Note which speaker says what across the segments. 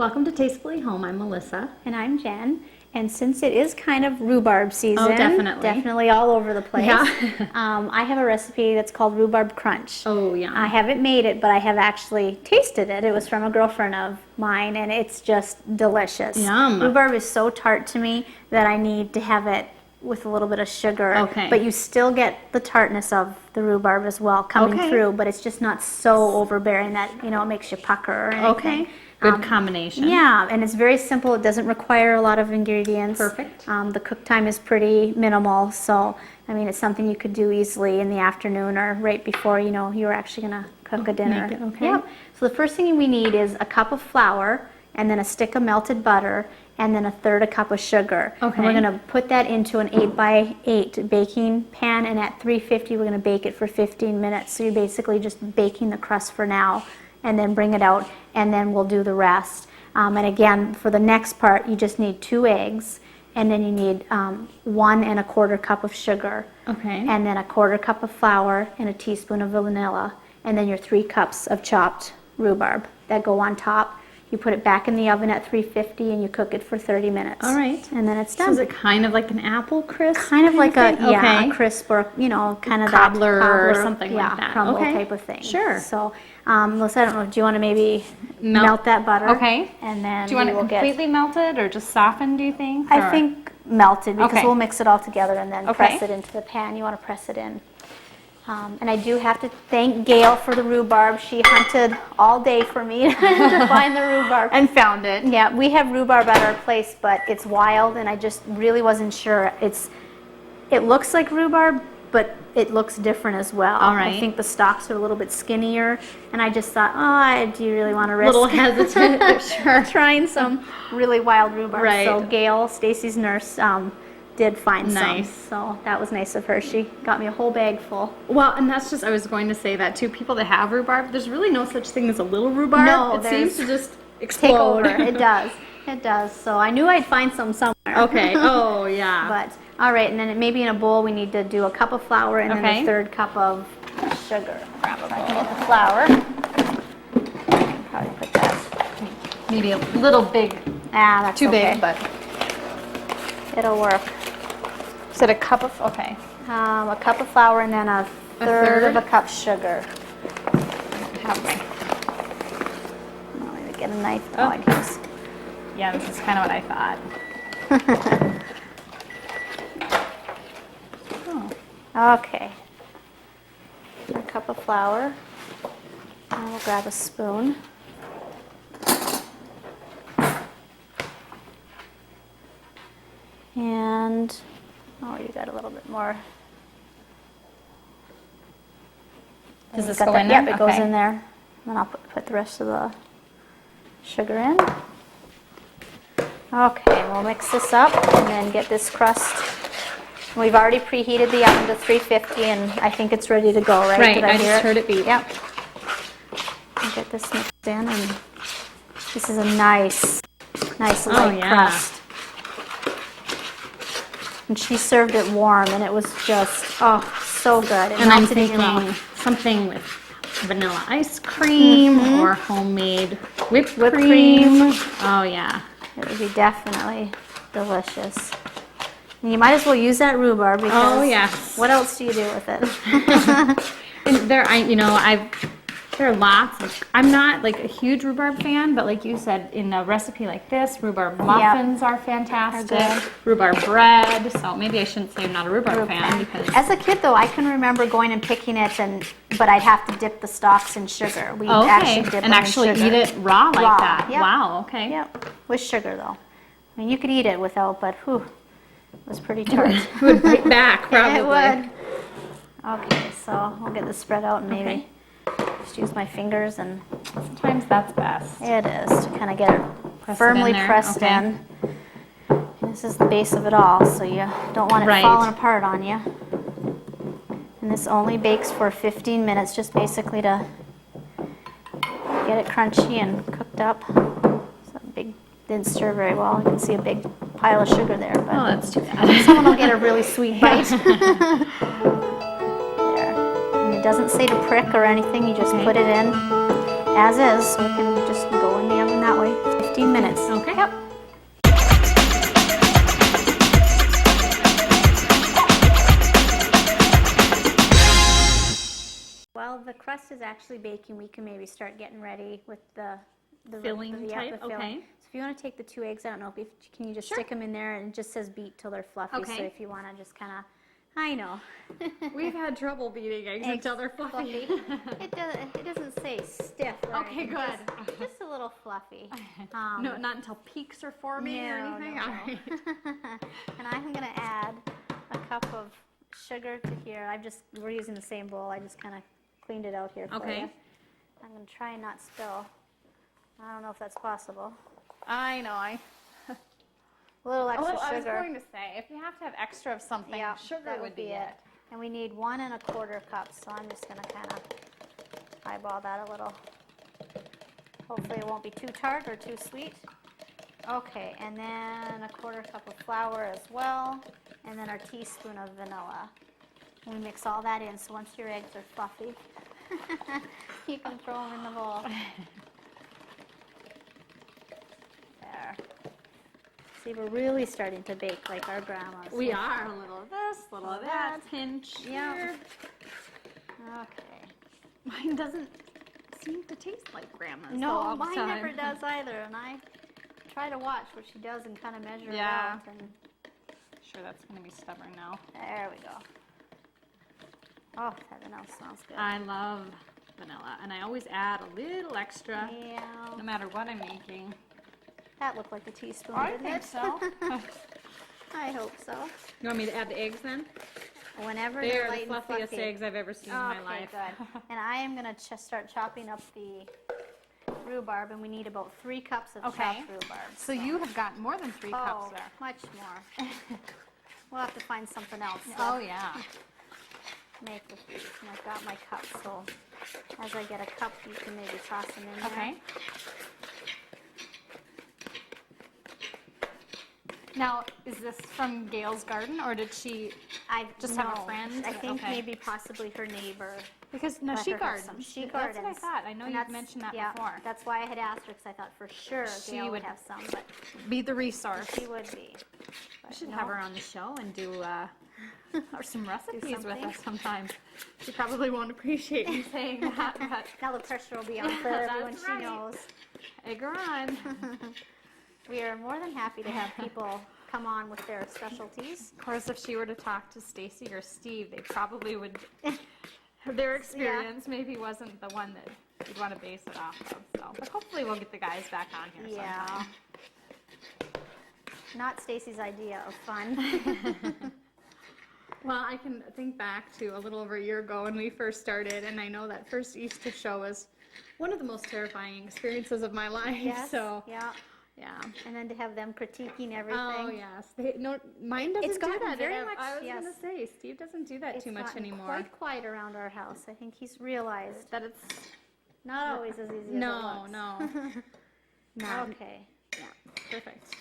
Speaker 1: Welcome to Tastefully Home. I'm Melissa.
Speaker 2: And I'm Jen. And since it is kind of rhubarb season, definitely all over the place, I have a recipe that's called Rhubarb Crunch.
Speaker 1: Oh, yeah.
Speaker 2: I haven't made it, but I have actually tasted it. It was from a girlfriend of mine, and it's just delicious.
Speaker 1: Yum.
Speaker 2: Rhubarb is so tart to me that I need to have it with a little bit of sugar.
Speaker 1: Okay.
Speaker 2: But you still get the tartness of the rhubarb as well coming through, but it's just not so overbearing that, you know, it makes you pucker or anything.
Speaker 1: Okay. Good combination.
Speaker 2: Yeah, and it's very simple. It doesn't require a lot of ingredients.
Speaker 1: Perfect.
Speaker 2: The cook time is pretty minimal, so I mean it's something you could do easily in the afternoon or right before you're actually going to cook a dinner.
Speaker 1: Make it, okay.
Speaker 2: Yep. So the first thing we need is a cup of flour and then a stick of melted butter and then 1/3 a cup of sugar.
Speaker 1: Okay.
Speaker 2: And we're going to put that into an 8x8 baking pan, and at 350 we're going to bake it for 15 minutes. So you're basically just baking the crust for now, and then bring it out, and then we'll do the rest. And again, for the next part, you just need 2 eggs, and then you need 1 1/4 cup of sugar,
Speaker 1: Okay.
Speaker 2: and then 1/4 cup of flour, and a teaspoon of vanilla, and then your 3 cups of chopped rhubarb that go on top. You put it back in the oven at 350, and you cook it for 30 minutes.
Speaker 1: All right.
Speaker 2: And then it's done.
Speaker 1: So is it kind of like an apple crisp?
Speaker 2: Kind of like a,
Speaker 1: thing?
Speaker 2: a crisp or, kind of
Speaker 1: Cobbler
Speaker 2: that
Speaker 1: or something like that.
Speaker 2: crumble
Speaker 1: Okay.
Speaker 2: type of thing.
Speaker 1: Sure.
Speaker 2: So, Melissa, I don't know, do you want to maybe melt that butter?
Speaker 1: Okay.
Speaker 2: And then
Speaker 1: Do you want it
Speaker 2: we will
Speaker 1: completely melted or just softened, do you think?
Speaker 2: I think melted, because
Speaker 1: Okay.
Speaker 2: we'll mix it all together and then
Speaker 1: Okay.
Speaker 2: press it into the pan. You want to press it in. And I do have to thank Gail for the rhubarb. She hunted all day for me to find the rhubarb.
Speaker 1: And found it.
Speaker 2: Yeah, we have rhubarb at our place, but it's wild, and I just really wasn't sure. It looks like rhubarb, but it looks different as well.
Speaker 1: All right.
Speaker 2: I think the stalks are a little bit skinnier, and I just thought, do you really want to risk
Speaker 1: Little hesitant. Sure.
Speaker 2: trying some really wild rhubarb?
Speaker 1: Right.
Speaker 2: So Gail, Stacy's nurse, did find
Speaker 1: Nice.
Speaker 2: some. So that was nice of her. She got me a whole bag full.
Speaker 1: Well, and that's just, I was going to say that too. People that have rhubarb, there's really no such thing as a little rhubarb.
Speaker 2: No,
Speaker 1: it seems to just
Speaker 2: Take
Speaker 1: explode.
Speaker 2: over. It does. It does. So I knew I'd find some somewhere.
Speaker 1: Okay. Oh, yeah.
Speaker 2: But, all right, and then maybe in a bowl we need to do a cup of flour and
Speaker 1: Okay.
Speaker 2: then 1/3 cup of sugar.
Speaker 1: Grab a
Speaker 2: I can
Speaker 1: bowl.
Speaker 2: get the flour. I can probably put that.
Speaker 1: Maybe a little big.
Speaker 2: That's
Speaker 1: Too
Speaker 2: okay.
Speaker 1: big, but
Speaker 2: It'll work.
Speaker 1: is it a cup of? Okay.
Speaker 2: A cup of flour and then a third of a cup sugar.
Speaker 1: Have my.
Speaker 2: Oh, let me get a knife.
Speaker 1: Oh.
Speaker 2: I guess.
Speaker 1: Yeah, this is kind of what I thought.
Speaker 2: Okay. A cup of flour. And we'll grab a spoon. And, you got a little bit more.
Speaker 1: Does
Speaker 2: You
Speaker 1: this
Speaker 2: got
Speaker 1: go
Speaker 2: that?
Speaker 1: in there?
Speaker 2: Yep, it goes
Speaker 1: Okay.
Speaker 2: in there. Then I'll put the rest of the sugar in. Okay, we'll mix this up and then get this crust. We've already preheated the oven to 350, and I think it's ready to go, right?
Speaker 1: Right,
Speaker 2: Did
Speaker 1: I
Speaker 2: hear
Speaker 1: just heard it beep.
Speaker 2: Yep. I'll get this mixed in, and this is a nice light crust. And she served it warm, and it was just, so good. It
Speaker 1: And I'm
Speaker 2: melted in your mouth.
Speaker 1: thinking something with vanilla ice cream or homemade whipped
Speaker 2: cream.
Speaker 1: Oh, yeah.
Speaker 2: It would be definitely delicious. And you might as well use that rhubarb because
Speaker 1: Oh, yes.
Speaker 2: what else do you do with it?
Speaker 1: And there are lots of, I'm not like a huge rhubarb fan, but like you said, in a recipe like this, rhubarb muffins are fantastic.
Speaker 2: Are good.
Speaker 1: Rhubarb bread. So maybe I shouldn't say I'm not a rhubarb fan because
Speaker 2: As a kid, though, I can remember going and picking it, but I'd have to dip the stalks in sugar. We actually dip them
Speaker 1: and actually
Speaker 2: in sugar.
Speaker 1: eat it raw like
Speaker 2: Raw,
Speaker 1: that.
Speaker 2: yep.
Speaker 1: Wow. Okay.
Speaker 2: Yep, with sugar, though. I mean, you could eat it without, but it was pretty tart.
Speaker 1: It would bite back probably.
Speaker 2: It would. Okay, so we'll get this spread out and maybe
Speaker 1: Okay.
Speaker 2: just use my fingers, and
Speaker 1: Sometimes that's best.
Speaker 2: it is to kind of get it
Speaker 1: Press it
Speaker 2: firmly
Speaker 1: in there,
Speaker 2: pressed
Speaker 1: okay.
Speaker 2: in. And this is the base of it all, so you don't want it
Speaker 1: Right.
Speaker 2: falling apart on you. And this only bakes for 15 minutes, just basically to get it crunchy and cooked up. So didn't stir very well. You can see a big pile of sugar there,
Speaker 1: Oh,
Speaker 2: but
Speaker 1: that's too bad.
Speaker 2: someone will get a really sweet bite. There. And it doesn't say to prick or anything. You just put it in as is, so it can just go in the oven that way. 15 minutes. minutes.
Speaker 1: Okay.
Speaker 2: Yep. While the crust is actually baking, we can maybe start getting ready with the
Speaker 1: Filling type?
Speaker 2: filling.
Speaker 1: Okay.
Speaker 2: So if you want to take the 2 eggs, I don't know, can you just stick them in there, and it just says beat till they're fluffy.
Speaker 1: Okay.
Speaker 2: So if you want to just kind of, I know.
Speaker 1: We've had trouble beating eggs until they're fluffy.
Speaker 2: It doesn't say stiff. Or
Speaker 1: Okay,
Speaker 2: anything,
Speaker 1: good.
Speaker 2: Just a little fluffy.
Speaker 1: No, not until peaks are forming or
Speaker 2: No,
Speaker 1: anything?
Speaker 2: no.
Speaker 1: All right.
Speaker 2: And I'm going to add a cup of sugar to here. We're using the same bowl. I just kind of cleaned it out here for
Speaker 1: Okay.
Speaker 2: you. I'm going to try and not spill. I don't know if that's possible.
Speaker 1: I know.
Speaker 2: A little extra
Speaker 1: I was
Speaker 2: sugar.
Speaker 1: going to say, if you have to have extra of something,
Speaker 2: Yeah,
Speaker 1: sugar
Speaker 2: that
Speaker 1: would be it.
Speaker 2: And we need 1 1/4 cups, so I'm just going to kind of eyeball that a little. Hopefully it won't be too tart or too sweet. Okay, and then 1/4 cup of flour as well, and then our teaspoon of vanilla. And we mix all that in, so once your eggs are fluffy, you can throw them in the bowl. There. See, we're really starting to bake like our grandmas.
Speaker 1: We are. A little of this, a little of that, pinch
Speaker 2: Yeah.
Speaker 1: here.
Speaker 2: Okay.
Speaker 1: Mine doesn't seem to taste like Grandma's. though,
Speaker 2: No,
Speaker 1: all the
Speaker 2: mine
Speaker 1: time.
Speaker 2: never does either, and I try to watch what she does and kind of measure
Speaker 1: Yeah.
Speaker 2: it out. And
Speaker 1: Sure, that's going to be stubborn now.
Speaker 2: there we go. Oh, that vanilla smells good.
Speaker 1: I love vanilla, and I always add a little extra, no
Speaker 2: Yeah,
Speaker 1: matter what I'm making.
Speaker 2: that looked like a teaspoon,
Speaker 1: I
Speaker 2: didn't
Speaker 1: think
Speaker 2: it?
Speaker 1: so.
Speaker 2: I hope so.
Speaker 1: You want me to add the eggs then?
Speaker 2: Whenever
Speaker 1: They
Speaker 2: they're
Speaker 1: are
Speaker 2: light
Speaker 1: the
Speaker 2: and
Speaker 1: fluffiest
Speaker 2: fluffy.
Speaker 1: eggs I've ever seen in my
Speaker 2: Okay,
Speaker 1: life.
Speaker 2: good. And I am going to start chopping up the rhubarb, and we need about 3 cups of
Speaker 1: Okay.
Speaker 2: chopped rhubarb.
Speaker 1: So you have got more than 3 cups there.
Speaker 2: much more. We'll have to find something else.
Speaker 1: Oh, yeah.
Speaker 2: Make with these. And I've got my cup, so as I get a cup, you can maybe toss them in there.
Speaker 1: Okay. Now, is this from Gail's garden, or did she
Speaker 2: I
Speaker 1: just have a
Speaker 2: no,
Speaker 1: friend?
Speaker 2: I think
Speaker 1: Okay.
Speaker 2: maybe possibly her neighbor.
Speaker 1: Because no,
Speaker 2: let
Speaker 1: she
Speaker 2: her have some.
Speaker 1: gardens.
Speaker 2: She
Speaker 1: That's what I
Speaker 2: gardens.
Speaker 1: thought. I know
Speaker 2: And
Speaker 1: you've
Speaker 2: that's-
Speaker 1: mentioned that
Speaker 2: yeah,
Speaker 1: before.
Speaker 2: That's why I had asked her, because I thought for sure
Speaker 1: She
Speaker 2: Gail would
Speaker 1: would-
Speaker 2: have some, but
Speaker 1: Be the resource.
Speaker 2: she would be.
Speaker 1: We should have her on the show and do or some recipes with
Speaker 2: something.
Speaker 1: us sometime. She probably won't appreciate me saying that, but
Speaker 2: Now the pressure will be on for everyone
Speaker 1: That's
Speaker 2: she
Speaker 1: right.
Speaker 2: knows.
Speaker 1: egg her on.
Speaker 2: We are more than happy to have people come on with their specialties.
Speaker 1: Of course, if she were to talk to Stacy or Steve, they probably would. Their experience maybe wasn't the one that you'd want to base it off of. So, but hopefully, we'll get the guys back on here
Speaker 2: Yeah.
Speaker 1: sometime.
Speaker 2: Not Stacy's idea of fun.
Speaker 1: Well, I can think back to a little over a year ago when we first started, and I know that first Easter show was one of the most terrifying experiences of my life.
Speaker 2: Yes.
Speaker 1: So,
Speaker 2: Yeah.
Speaker 1: yeah.
Speaker 2: And then to have them critiquing everything.
Speaker 1: Oh yes, no, mine doesn't
Speaker 2: It's
Speaker 1: do
Speaker 2: gotten
Speaker 1: that.
Speaker 2: very
Speaker 1: I
Speaker 2: much-
Speaker 1: was
Speaker 2: yes.
Speaker 1: gonna say Steve doesn't do that
Speaker 2: It's
Speaker 1: too much
Speaker 2: gotten
Speaker 1: anymore.
Speaker 2: quite quiet around our house. I think he's realized
Speaker 1: That it's
Speaker 2: not always as easy as it
Speaker 1: no,
Speaker 2: looks.
Speaker 1: no, no.
Speaker 2: Okay.
Speaker 1: Yeah, perfect.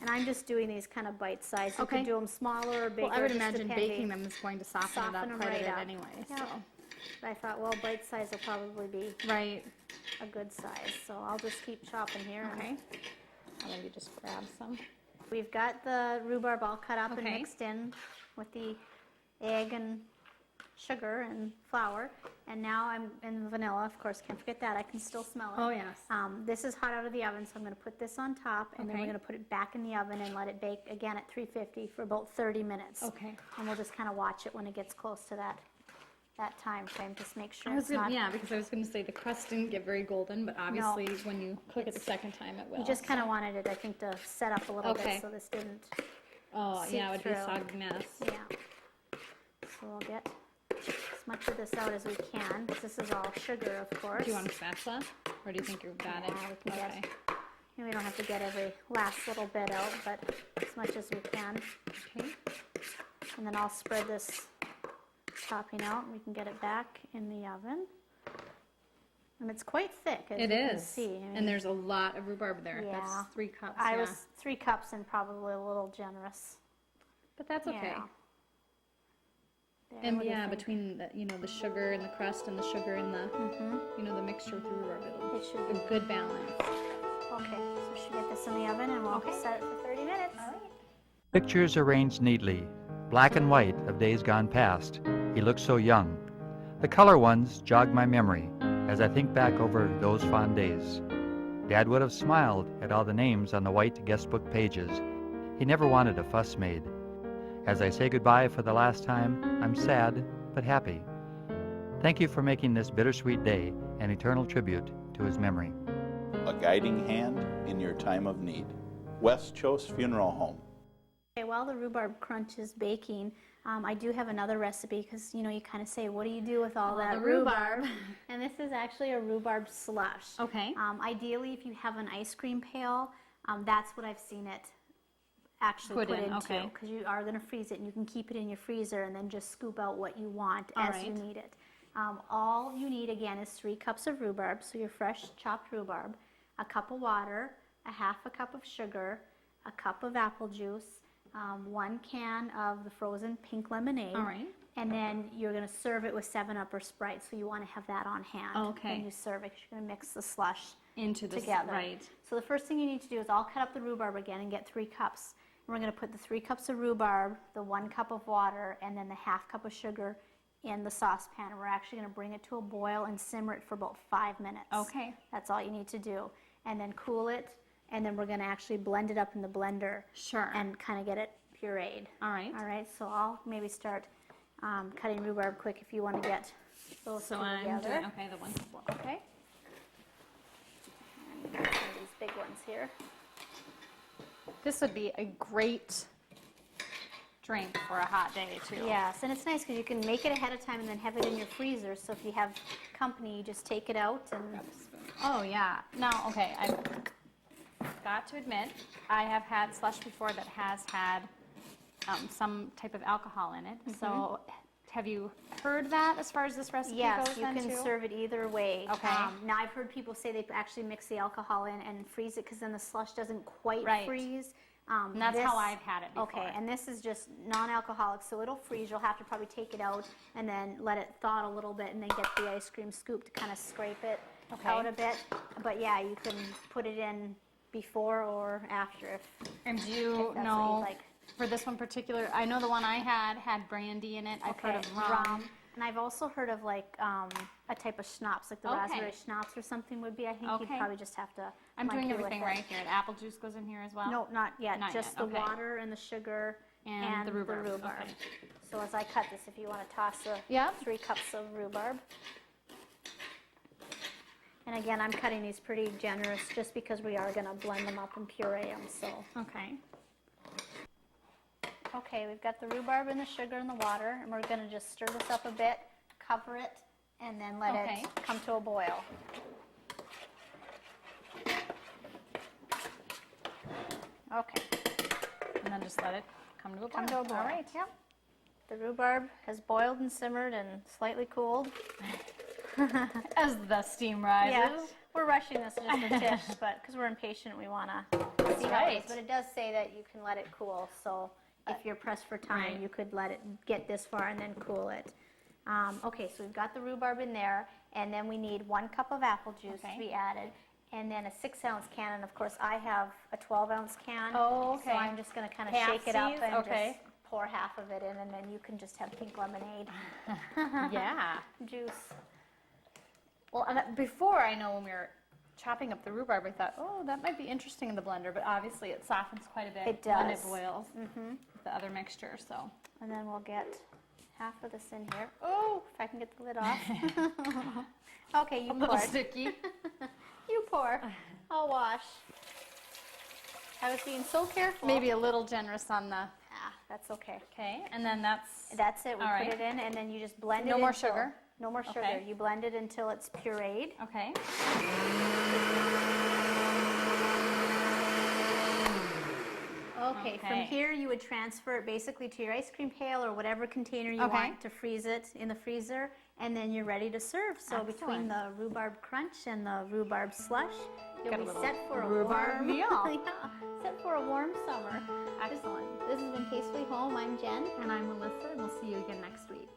Speaker 2: And I'm just doing these kind of bite size. You
Speaker 1: Okay.
Speaker 2: could do them smaller or bigger.
Speaker 1: Well, I would
Speaker 2: just
Speaker 1: imagine
Speaker 2: depending.
Speaker 1: baking them is going to soften it up
Speaker 2: Soften 'em
Speaker 1: quite a
Speaker 2: right
Speaker 1: bit
Speaker 2: up.
Speaker 1: anyway.
Speaker 2: Yeah.
Speaker 1: So
Speaker 2: But I thought, well, bite size will probably be
Speaker 1: right,
Speaker 2: a good size. So I'll just keep chopping here.
Speaker 1: okay. I'll maybe just grab some.
Speaker 2: We've got the rhubarb all cut up and
Speaker 1: Okay.
Speaker 2: mixed in with the egg and sugar and flour. And now I'm in the vanilla, of course, can't forget that. I can still smell it.
Speaker 1: Oh yes.
Speaker 2: This is hot out of the oven, so I'm going to put this on top, and then we're
Speaker 1: Okay.
Speaker 2: going to put it back in the oven and let it bake again at 350 for about 30 minutes.
Speaker 1: Okay.
Speaker 2: And we'll just kind of watch it when it gets close to that time frame. Just make sure
Speaker 1: I was
Speaker 2: it's not.
Speaker 1: yeah, because I was going to say the crust didn't get very golden, but obviously when you cook it the second time, it will.
Speaker 2: You just kind of wanted it, I think, to set up a little
Speaker 1: Okay.
Speaker 2: bit so this didn't.
Speaker 1: Oh
Speaker 2: seep
Speaker 1: yeah, it would be a
Speaker 2: through.
Speaker 1: soggy mess.
Speaker 2: Yeah. So we'll get as much of this out as we can. This is all sugar, of course.
Speaker 1: Do you want a spatula, or do you think you've got
Speaker 2: Yeah,
Speaker 1: it?
Speaker 2: we can
Speaker 1: Okay.
Speaker 2: We don't have to get every last little bit out, but as much as we can.
Speaker 1: Okay.
Speaker 2: And then I'll spread this topping out, and we can get it back in the oven. And it's quite thick, as
Speaker 1: It
Speaker 2: you can
Speaker 1: is.
Speaker 2: see. I mean,
Speaker 1: And there's a lot of rhubarb there.
Speaker 2: Yeah.
Speaker 1: That's 3 cups.
Speaker 2: I
Speaker 1: yeah.
Speaker 2: was 3 cups and probably a little generous.
Speaker 1: But that's okay.
Speaker 2: Yeah. There,
Speaker 1: And
Speaker 2: what do you
Speaker 1: yeah,
Speaker 2: think?
Speaker 1: between the sugar and the crust and the sugar and the the mixture with the rhubarb,
Speaker 2: It should
Speaker 1: a good balance.
Speaker 2: Okay, so should we get this in the oven and we'll set it for 30 minutes.
Speaker 1: All right.
Speaker 3: Pictures arranged neatly, black and white of days gone past. He looked so young. The color ones jog my memory as I think back over those fond days. Dad would have smiled at all the names on the white guestbook pages. He never wanted a fuss made. As I say goodbye for the last time, I'm sad but happy. Thank you for making this bittersweet day an eternal tribute to his memory.
Speaker 4: A guiding hand in your time of need. West Chose Funeral Home.
Speaker 2: Okay, while the rhubarb crunch is baking, I do have another recipe because, you know, you kind of say, what do you do with all that
Speaker 1: the
Speaker 2: rhubarb?
Speaker 1: rhubarb.
Speaker 2: And this is actually a rhubarb slush.
Speaker 1: Okay.
Speaker 2: Ideally, if you have an ice cream pail, that's what I've seen it actually put into.
Speaker 1: okay.
Speaker 2: Because you are going to freeze it and you can keep it in your freezer and then just scoop out what you want
Speaker 1: All
Speaker 2: as you
Speaker 1: right.
Speaker 2: need it. All you need, again, is 3 cups of rhubarb, so your fresh chopped rhubarb, a cup of water, a half a cup of sugar, a cup of apple juice, 1 can of the frozen pink lemonade.
Speaker 1: All right.
Speaker 2: And then you're going to serve it with 7-Up or Sprite, so you want to have that on hand
Speaker 1: Okay.
Speaker 2: when you serve it, 'cause you're going to mix the slush
Speaker 1: Into this,
Speaker 2: together.
Speaker 1: right.
Speaker 2: So the first thing you need to do is I'll cut up the rhubarb again and get 3 cups. And we're going to put the 3 cups of rhubarb, the 1 cup of water, and then the half cup of sugar in the saucepan. And we're actually going to bring it to a boil and simmer it for about 5 minutes.
Speaker 1: Okay.
Speaker 2: That's all you need to do. And then cool it, and then we're going to actually blend it up in the blender.
Speaker 1: Sure.
Speaker 2: And kind of get it pureed.
Speaker 1: All right.
Speaker 2: All right, so I'll maybe start cutting rhubarb quick if you want to get those
Speaker 1: So
Speaker 2: two
Speaker 1: I'm
Speaker 2: together.
Speaker 1: doing, okay, the one.
Speaker 2: Okay. And some of these big ones here.
Speaker 1: This would be a great drink for a hot day too.
Speaker 2: Yes, and it's nice because you can make it ahead of time and then have it in your freezer. So if you have company, you just take it out and.
Speaker 1: Oh yeah. Now, okay, I've got to admit, I have had slush before that has had some type of alcohol in it. So, have you heard that as far as this recipe
Speaker 2: Yes,
Speaker 1: goes?
Speaker 2: you
Speaker 1: then
Speaker 2: can
Speaker 1: too?
Speaker 2: serve it either way.
Speaker 1: Okay.
Speaker 2: Now I've heard people say they actually mix the alcohol in and freeze it because then the slush doesn't quite
Speaker 1: Right.
Speaker 2: freeze.
Speaker 1: And that's how I've had it before.
Speaker 2: Okay, and this is just non-alcoholic, so it'll freeze. You'll have to probably take it out and then let it thaw a little bit and then get the ice cream scoop to kind of scrape it out a bit. But yeah, you can put it in before or after if
Speaker 1: And do
Speaker 2: if
Speaker 1: you
Speaker 2: that's what you'd
Speaker 1: know,
Speaker 2: like.
Speaker 1: for this one particular, I know the one I had brandy in it. I've heard of rum.
Speaker 2: And I've also heard of like a type of schnapps, like the
Speaker 1: Okay.
Speaker 2: raspberry schnapps or something would be. I think you'd
Speaker 1: Okay.
Speaker 2: probably just have to.
Speaker 1: I'm doing
Speaker 2: monkey with
Speaker 1: everything
Speaker 2: it.
Speaker 1: right here. The apple juice goes in here as well?
Speaker 2: No, not yet.
Speaker 1: Not
Speaker 2: just
Speaker 1: yet,
Speaker 2: the
Speaker 1: okay.
Speaker 2: water and the sugar
Speaker 1: And the rhubarb, okay.
Speaker 2: So as I cut this, if you want to toss the
Speaker 1: Yep.
Speaker 2: 3 cups of rhubarb. And again, I'm cutting these pretty generous just because we are going to blend them up and puree them. So.
Speaker 1: Okay.
Speaker 2: Okay, we've got the rhubarb and the sugar and the water, and we're going to just stir this up a bit, cover it, and then let
Speaker 1: Okay.
Speaker 2: it come to a boil. Okay,
Speaker 1: And then just let it come to a boil.
Speaker 2: come to a boil.
Speaker 1: All right.
Speaker 2: Yep. The rhubarb has boiled and simmered and slightly cooled.
Speaker 1: As the steam rises.
Speaker 2: Yeah, we're rushing this just a tish, but because we're impatient, we want to see how it
Speaker 1: right.
Speaker 2: is. But it does say that you can let it cool, so if you're pressed for time,
Speaker 1: Right.
Speaker 2: you could let it get this far and then cool it. Okay, so we've got the rhubarb in there, and then we need 1 cup of apple juice
Speaker 1: Okay.
Speaker 2: to be added, and then a 6-ounce can, and of course I have a 12-ounce can.
Speaker 1: Oh, okay.
Speaker 2: So I'm just going to kind of shake it up
Speaker 1: Halfsies,
Speaker 2: and
Speaker 1: okay.
Speaker 2: just pour half of it in, and then you can just have pink lemonade
Speaker 1: Yeah.
Speaker 2: juice.
Speaker 1: Well, and before, I know when we were chopping up the rhubarb, I thought, oh, that might be interesting in the blender, but obviously it softens quite a bit
Speaker 2: It
Speaker 1: when it
Speaker 2: does.
Speaker 1: boils. The other mixture, so.
Speaker 2: And then we'll get half of this in here. Oh, if I can get the lid off. Okay, you
Speaker 1: A little
Speaker 2: pour it.
Speaker 1: sticky.
Speaker 2: You pour. I'll wash. I was being so careful.
Speaker 1: Maybe a little generous on the,
Speaker 2: That's okay.
Speaker 1: okay, and then that's,
Speaker 2: That's it. We
Speaker 1: All
Speaker 2: put
Speaker 1: right.
Speaker 2: it in, and then you just blend it.
Speaker 1: No more
Speaker 2: until-
Speaker 1: sugar?
Speaker 2: No more sugar.
Speaker 1: Okay.
Speaker 2: You blend it until it's pureed.
Speaker 1: okay.
Speaker 2: Okay, from
Speaker 1: Okay.
Speaker 2: here you would transfer it basically to your ice cream pail or whatever container you
Speaker 1: Okay.
Speaker 2: want to freeze it in the freezer, and then you're ready to serve. So between
Speaker 1: Excellent.
Speaker 2: the rhubarb crunch and the rhubarb slush, you'll
Speaker 1: Got a
Speaker 2: be
Speaker 1: little
Speaker 2: set for a
Speaker 1: rhubarb
Speaker 2: warm
Speaker 1: meal.
Speaker 2: Yeah, set for a warm summer.
Speaker 1: Excellent.
Speaker 2: This has been Tasefully Home. I'm Jen.
Speaker 1: And I'm Melissa, and we'll see you again next week.